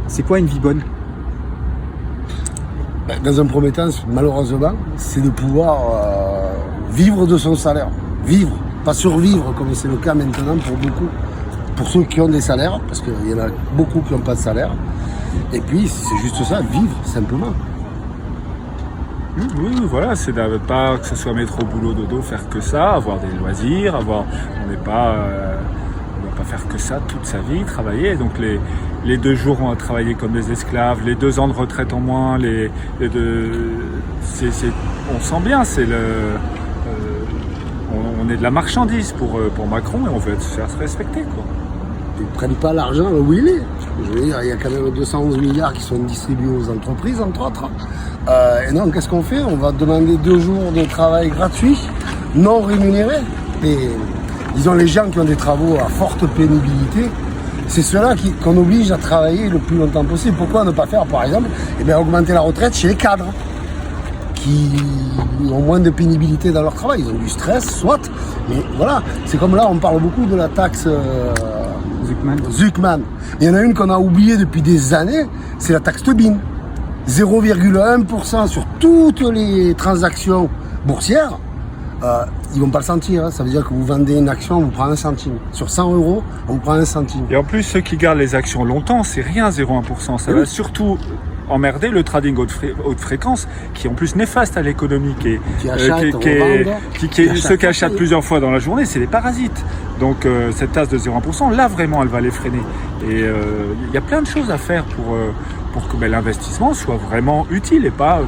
C'est quoi une vie bonne? Dans un premier temps, malheureusement, c'est de pouvoir vivre de son salaire. Vivre, pas survivre comme c'est le cas maintenant pour beaucoup. Pour ceux qui ont des salaires, parce qu'il y en a beaucoup qui n'ont pas de salaire. Et puis, c'est juste ça, vivre simplement. Oui, voilà, c'est pas que ce soit mettre au boulot dodo, faire que ça, avoir des loisirs, on va pas faire que ça toute sa vie, travailler. Donc les 2 jours on va travailler comme des esclaves, les 2 ans de retraite en moins, on sent bien, on est de la marchandise pour Macron et on veut se faire respecter, quoi. Ils ne prennent pas l'argent où il est. Je veux dire, il y a quand même 211 milliards qui sont distribués aux entreprises, entre autres. Et non, qu'est-ce qu'on fait? On va demander 2 jours de travail gratuit, non rémunéré. Et disons, les gens qui ont des travaux à forte pénibilité, c'est ceux-là qu'on oblige à travailler le plus longtemps possible. Pourquoi ne pas faire, par exemple, augmenter la retraite chez les cadres qui ont moins de pénibilité dans leur travail. Ils ont du stress, soit. Mais voilà, c'est comme là, on parle beaucoup de la taxe Zuckman. Il y en a une qu'on a oubliée depuis des années, c'est la taxe Tobin. 0,1% sur toutes les transactions boursières. Ils vont pas le sentir, hein. Ça veut dire que vous vendez une action, on vous prend 1 centime. Sur 100 €, on vous prend 1 centime. Et en plus, ceux qui gardent les actions longtemps, c'est rien, 0,1%. Ça va surtout emmerder le trading haute fréquence, qui est en plus néfaste à l'économie, ceux qui achètent plusieurs fois dans la journée, c'est des parasites. Donc cette taxe de 0,1%, là vraiment, elle va les freiner. Et il y a plein de choses à faire pour que l'investissement soit vraiment utile et pas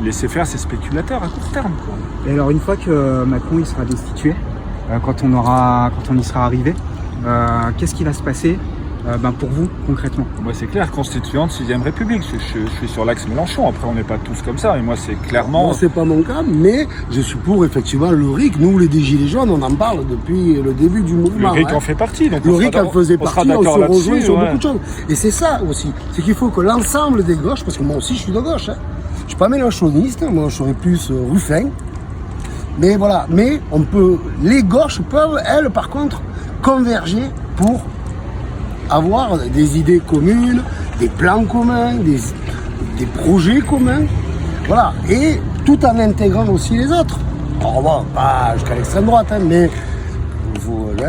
laisser faire ces spéculateurs à court terme, quoi. Et alors une fois que Macron il sera destitué, quand on y sera arrivé, qu'est-ce qui va se passer pour vous concrètement? Moi c'est clair, constituante 6ème République, je suis sur l'axe Mélenchon, après on n'est pas tous comme ça, mais moi c'est clairement... Moi c'est pas mon cas, mais je suis pour effectivement le RIC. Nous les Gilets jaunes, on en parle depuis le début du mouvement. Le RIC en fait partie, donc le RIC en faisait partie, on se rejoint sur beaucoup de choses. Et c'est ça aussi, c'est qu'il faut que l'ensemble des gauches, parce que moi aussi je suis de gauche, hein. Je suis pas mélenchoniste, moi je serais plus Ruffin. Mais voilà, les gauches peuvent, elles par contre, converger pour avoir des idées communes, des plans communs, des projets communs, voilà, et tout en intégrant aussi les autres. Alors bon, pas jusqu'à l'extrême droite, hein, mais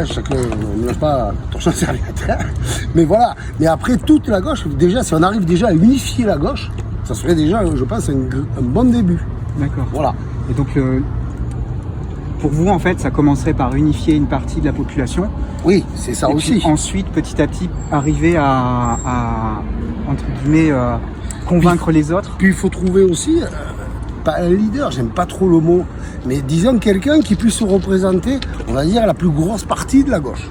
chacun ne lâche pas torchon serviette, mais voilà. Mais après, toute la gauche, déjà, si on arrive déjà à unifier la gauche, ça serait déjà, je pense, un bon début. D'accord. Voilà. Et donc, pour vous, en fait, ça commencerait par unifier une partie de la population. Oui, c'est ça et aussi. Puis ensuite, petit à petit, arriver à entre guillemets, convaincre les autres. Puis il faut trouver aussi, pas un leader, j'aime pas trop le mot, mais disons quelqu'un qui puisse représenter, on va dire, la plus grosse partie de la gauche.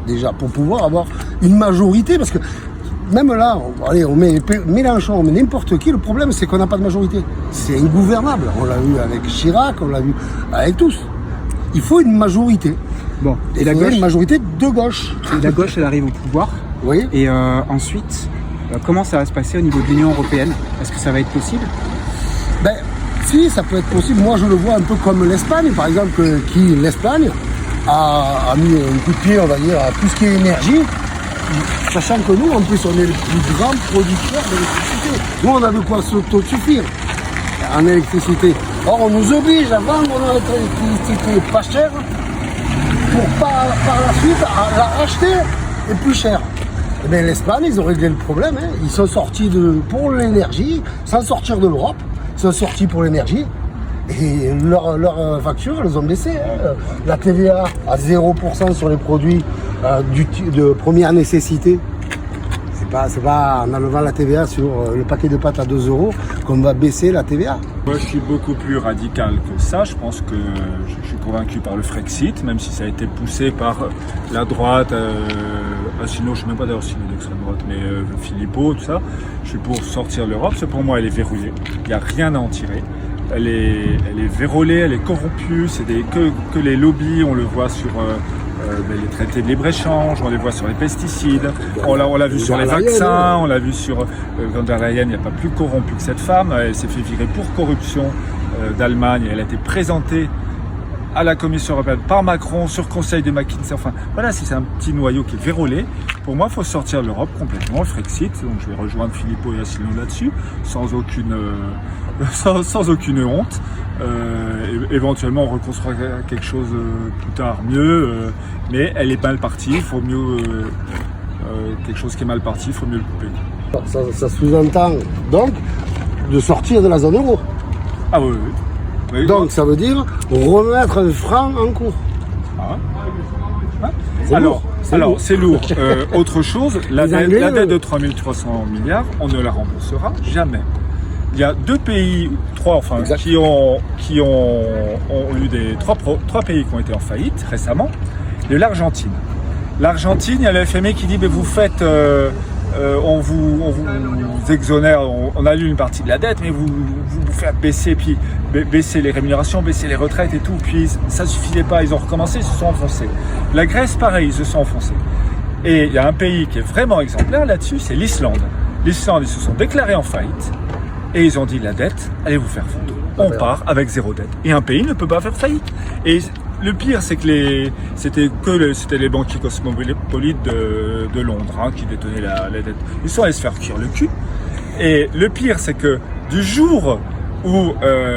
Déjà, pour pouvoir avoir une majorité, parce que même là, on met Mélenchon, on met n'importe qui, le problème c'est qu'on n'a pas de majorité. C'est ingouvernable. On l'a vu avec Chirac, on l'a vu avec tous. Il faut une majorité. Bon, et la gauche, une majorité de gauche. Et la gauche, elle arrive au pouvoir. Oui. Et ensuite, comment ça va se passer au niveau de l'Union européenne? Est-ce que ça va être possible? Ben, si, ça peut être possible. Moi, je le vois un peu comme l'Espagne, par exemple, l'Espagne a mis un coup de pied, on va dire, à tout ce qui est énergie. Sachant que nous, en plus, on est le plus grand producteur d'électricité. Nous, on a de quoi s'autosuffire en électricité. Or, on nous oblige à vendre notre électricité pas chère pour par la suite à la racheter et plus cher. Et bien, l'Espagne, ils ont réglé le problème. Hein. Ils sont sortis pour l'énergie, sans sortir de l'Europe. Ils sont sortis pour l'énergie. Et leurs factures, elles ont baissé. Hein. La TVA à 0% sur les produits de première nécessité. C'est pas en enlevant la TVA sur le paquet de pâtes à 2 € qu'on va baisser la TVA. Moi, je suis beaucoup plus radical que ça. Je pense que je suis convaincu par le Frexit, même si ça a été poussé par la droite, sinon je ne sais même pas d'ailleurs s'il est d'extrême droite, mais Philippot, tout ça. Je suis pour sortir l'Europe. Pour moi, elle est verrouillée. Il n'y a rien à en tirer. Elle est vérolée, elle est corrompue. C'est que les lobbies, on le voit sur les traités de libre-échange, on les voit sur les pesticides, on l'a vu sur les vaccins, on l'a vu sur von der Leyen. Il n'y a pas plus corrompu que cette femme. Elle s'est fait virer pour corruption d'Allemagne. Elle a été présentée à la Commission européenne par Macron sur conseil de McKinsey. Enfin, voilà, si c'est un petit noyau qui est vérolé, pour moi, il faut sortir de l'Europe complètement, le Frexit. Donc, je vais rejoindre Philippot et Asselineau là-dessus, sans aucune honte. Éventuellement, on reconstruira quelque chose plus tard mieux, mais elle est mal partie. Il faut mieux quelque chose qui est mal parti, il faut mieux le couper. Ça sous-entend donc de sortir de la zone euro. Ah oui, oui. Oui, donc ça veut dire remettre un franc en cours. Ah. Hein? C'est lourd. C'est lourd. Autre chose, la dette de 3 300 milliards, on ne la remboursera jamais. Il y a deux pays, trois enfin, qui ont eu trois pays qui ont été en faillite récemment. Il y a l'Argentine. L'Argentine, il y a le FMI qui dit mais vous faites, on vous exonère, on annule une partie de la dette, mais vous faites baisser, puis baisser les rémunérations, baisser les retraites et tout. Puis ça suffisait pas, ils ont recommencé, ils se sont enfoncés. La Grèce, pareil, ils se sont enfoncés. Et il y a un pays qui est vraiment exemplaire là-dessus, c'est l'Islande. L'Islande, ils se sont déclarés en faillite et ils ont dit la dette, allez vous faire foutre. On part avec zéro dette. Et un pays ne peut pas faire faillite. Et le pire, c'est que c'était les banquiers cosmopolites de Londres qui détenaient la dette. Ils sont allés se faire cuire le cul. Et le pire, c'est que du jour où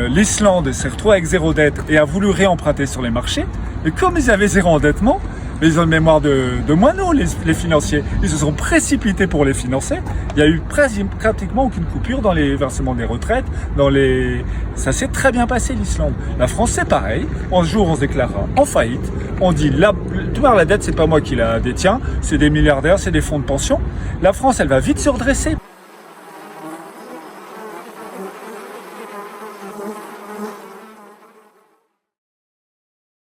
l'Islande s'est retrouvée avec zéro dette et a voulu réemprunter sur les marchés, et comme ils avaient zéro endettement, mais ils ont une mémoire de moineaux, les financiers. Ils se sont précipités pour les financer. Il y a eu pratiquement aucune coupure dans les versements des retraites. Ça s'est très bien passé, l'Islande. La France, c'est pareil. Un jour, on se déclarera en faillite. On dit, la dette, c'est pas moi qui la détiens. C'est des milliardaires, c'est des fonds de pension. La France, elle va vite se redresser.